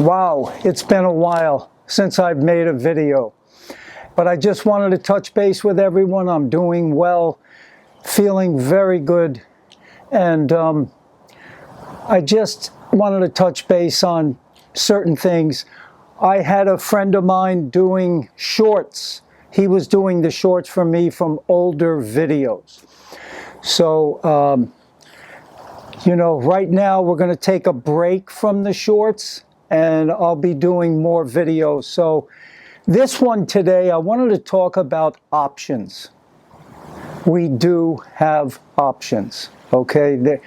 Wow, it's been a while since I've made a video, but I just wanted to touch base with everyone. I'm doing well, feeling very good, and I just wanted to touch base on certain things. I had a friend of mine doing shorts. He was doing the shorts for me from older videos. So, right now we're going to take a break from the shorts, and I'll be doing more videos. So this one today, I wanted to talk about options. We do have options, okay?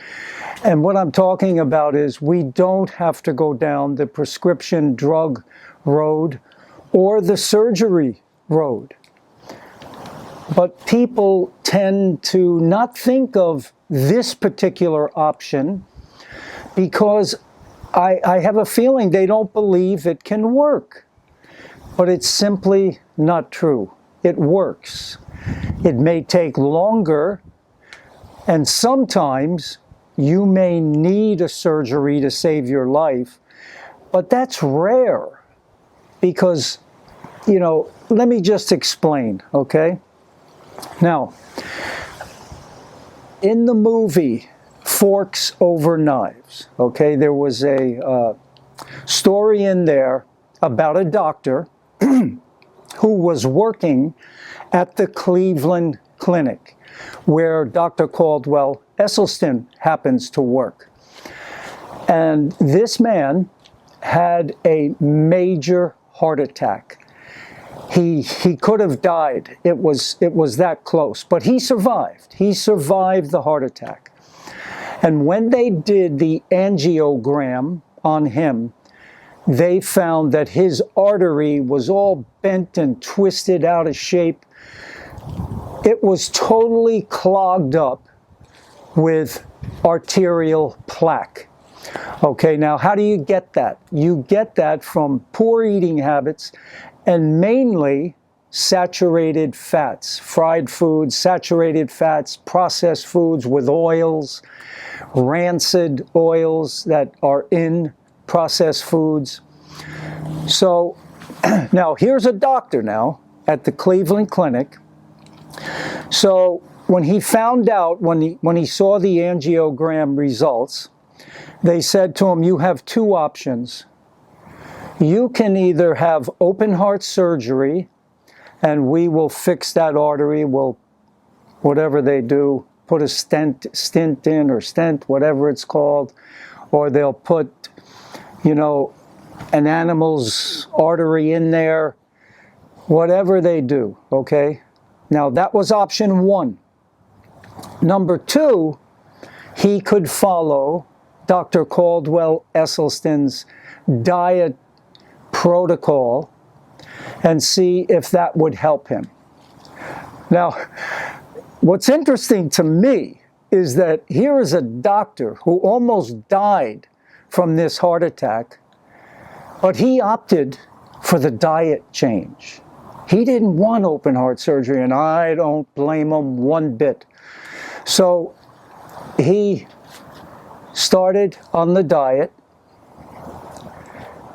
And what I'm talking about is we don't have to go down the prescription drug road or the surgery road. But people tend to not think of this particular option because I have a feeling they don't believe it can work. But it's simply not true. It works. It may take longer, and sometimes you may need a surgery to save your life, but that's rare because, let me just explain, okay? Now, in the movie Forks Over Knives, okay, there was a story in there about a doctor who was working at the Cleveland Clinic where Dr. Caldwell Esselstyn happens to work. And this man had a major heart attack. He could have died. It was that close, but he survived. He survived the heart attack. And when they did the angiogram on him, they found that his artery was all bent and twisted out of shape. It was totally clogged up with arterial plaque. Okay, now how do you get that? You get that from poor eating habits and mainly saturated fats, fried foods, saturated fats, processed foods with oils, rancid oils that are in processed foods. So now here's a doctor now at the Cleveland Clinic. So when he found out, when he saw the angiogram results, they said to him, you have two options. You can either have open heart surgery and we will fix that artery, we'll, whatever they do, put a stint in or stent, whatever it's called, or they'll put, an animal's artery in there, whatever they do, okay? Now that was option one. Number two, he could follow Dr. Caldwell Esselstyn's diet protocol and see if that would help him. Now, what's interesting to me is that here is a doctor who almost died from this heart attack, but he opted for the diet change. He didn't want open heart surgery, and I don't blame him one bit. So he started on the diet.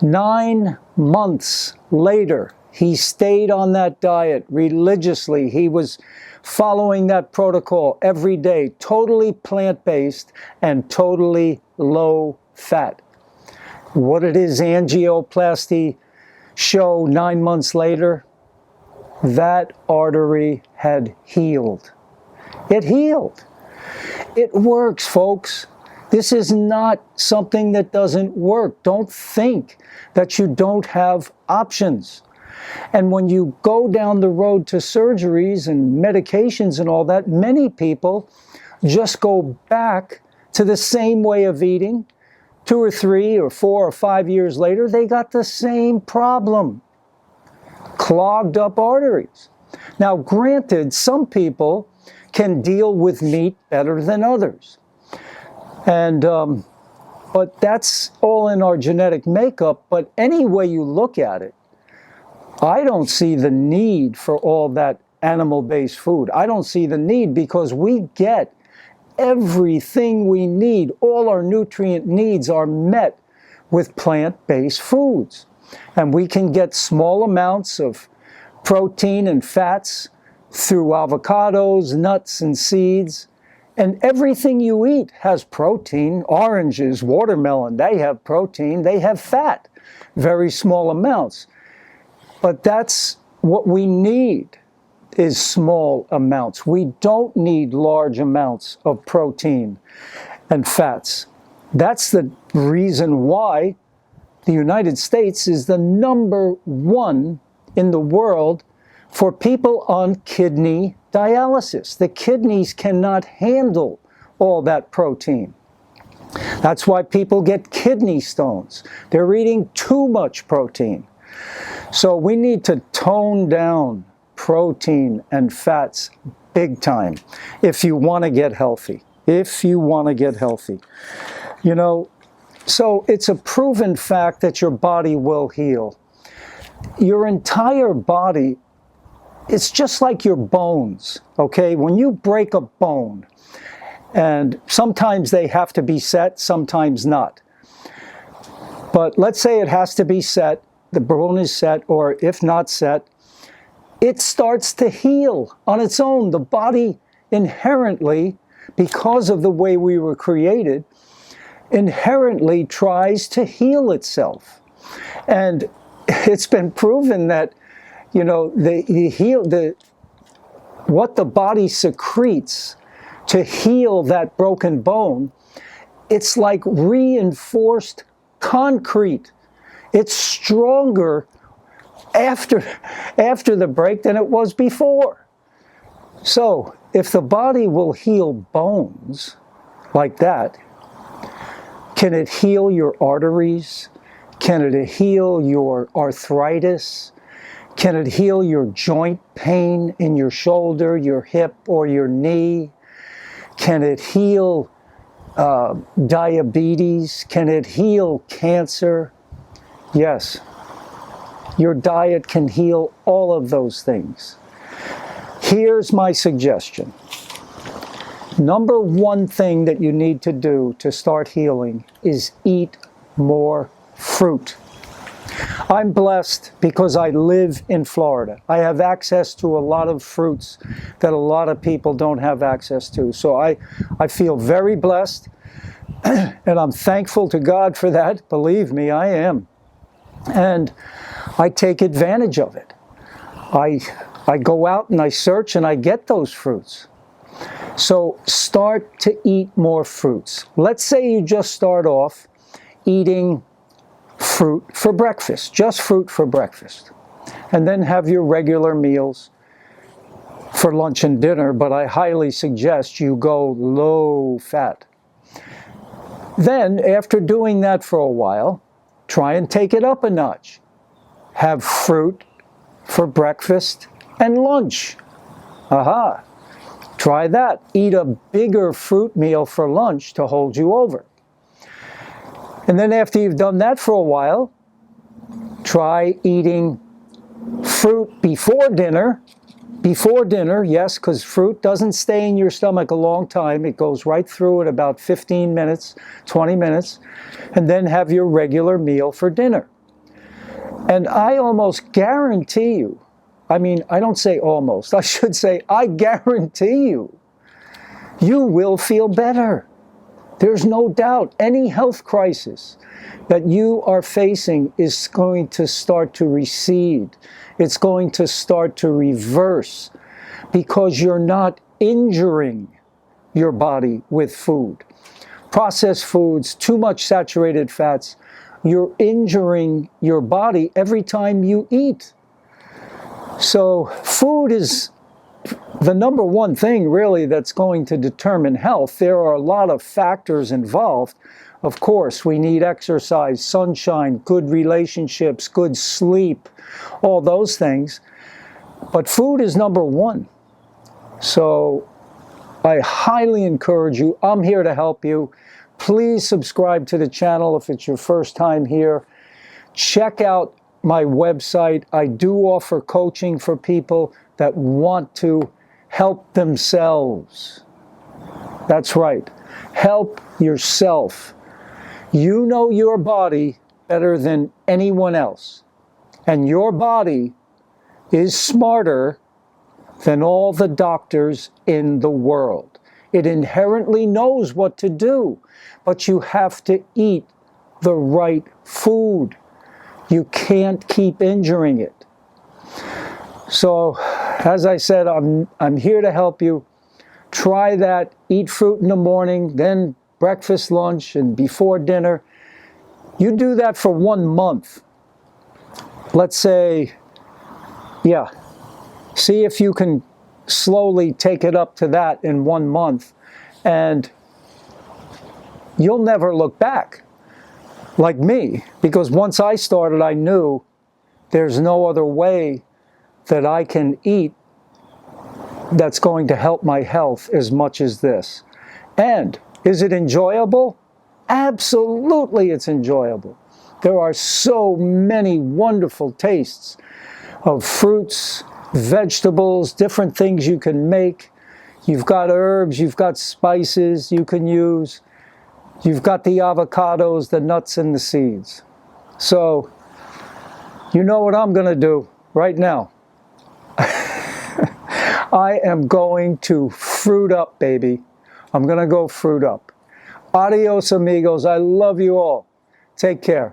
9 months later, he stayed on that diet religiously. He was following that protocol every day, totally plant-based and totally low fat. What did his angioplasty show 9 months later? That artery had healed. It healed. It works, folks. This is not something that doesn't work. Don't think that you don't have options. And when you go down the road to surgeries and medications and all that, many people just go back to the same way of eating. 2 or 3 or 4 or 5 years later, they got the same problem. Clogged up arteries. Now, granted, some people can deal with meat better than others. And, but that's all in our genetic makeup. But any way you look at it, I don't see the need for all that animal-based food. I don't see the need because we get everything we need. All our nutrient needs are met with plant-based foods. And we can get small amounts of protein and fats through avocados, nuts, and seeds. And everything you eat has protein. Oranges, watermelon, they have protein, they have fat, very small amounts. But that's what we need, is small amounts. We don't need large amounts of protein and fats. That's the reason why the United States is the #1 in the world for people on kidney dialysis. The kidneys cannot handle all that protein. That's why people get kidney stones. They're eating too much protein. So we need to tone down protein and fats big time if you want to get healthy. If you want to get healthy. You know, so it's a proven fact that your body will heal. Your entire body, it's just like your bones, okay? When you break a bone, and sometimes they have to be set, sometimes not. But let's say it has to be set, the bone is set, or if not set, it starts to heal on its own. The body inherently, because of the way we were created, inherently tries to heal itself. And it's been proven that, you know, what the body secretes to heal that broken bone, it's like reinforced concrete. It's stronger after the break than it was before. So if the body will heal bones like that, can it heal your arteries? Can it heal your arthritis? Can it heal your joint pain in your shoulder, your hip, or your knee? Can it heal diabetes? Can it heal cancer? Yes. Your diet can heal all of those things. Here's my suggestion. #1 thing that you need to do to start healing is eat more fruit. I'm blessed because I live in Florida. I have access to a lot of fruits that a lot of people don't have access to. So I feel very blessed, and I'm thankful to God for that. Believe me, I am. And I take advantage of it. I go out and I search and I get those fruits. So start to eat more fruits. Let's say you just start off eating fruit for breakfast, just fruit for breakfast. And then have your regular meals for lunch and dinner, but I highly suggest you go low fat. Then, after doing that for a while, try and take it up a notch. Have fruit for breakfast and lunch. Aha! Try that. Eat a bigger fruit meal for lunch to hold you over. And then after you've done that for a while, try eating fruit before dinner. Before dinner, yes, because fruit doesn't stay in your stomach a long time. It goes right through in about 15 minutes, 20 minutes. And then have your regular meal for dinner. And I almost guarantee you, I mean, I don't say almost, I should say I guarantee you, you will feel better. There's no doubt any health crisis that you are facing is going to start to recede. It's going to start to reverse because you're not injuring your body with food. Processed foods, too much saturated fats, you're injuring your body every time you eat. So food is the #1 thing really that's going to determine health. There are a lot of factors involved. Of course, we need exercise, sunshine, good relationships, good sleep, all those things. But food is #1. So I highly encourage you. I'm here to help you. Please subscribe to the channel if it's your first time here. Check out my website. I do offer coaching for people that want to help themselves. That's right. Help yourself. You know your body better than anyone else. And your body is smarter than all the doctors in the world. It inherently knows what to do, but you have to eat the right food. You can't keep injuring it. So, as I said, I'm here to help you. Try that. Eat fruit in the morning, then breakfast, lunch, and before dinner. You do that for 1 month. Let's say, yeah, see if you can slowly take it up to that in 1 month, and you'll never look back like me, because once I started, I knew there's no other way that I can eat that's going to help my health as much as this. And is it enjoyable? Absolutely, it's enjoyable. There are so many wonderful tastes of fruits, vegetables, different things you can make. You've got herbs, you've got spices you can use. You've got the avocados, the nuts, and the seeds. So, you know what I'm going to do right now. I am going to fruit up, baby. I'm going to go fruit up. Adios, amigos. I love you all. Take care.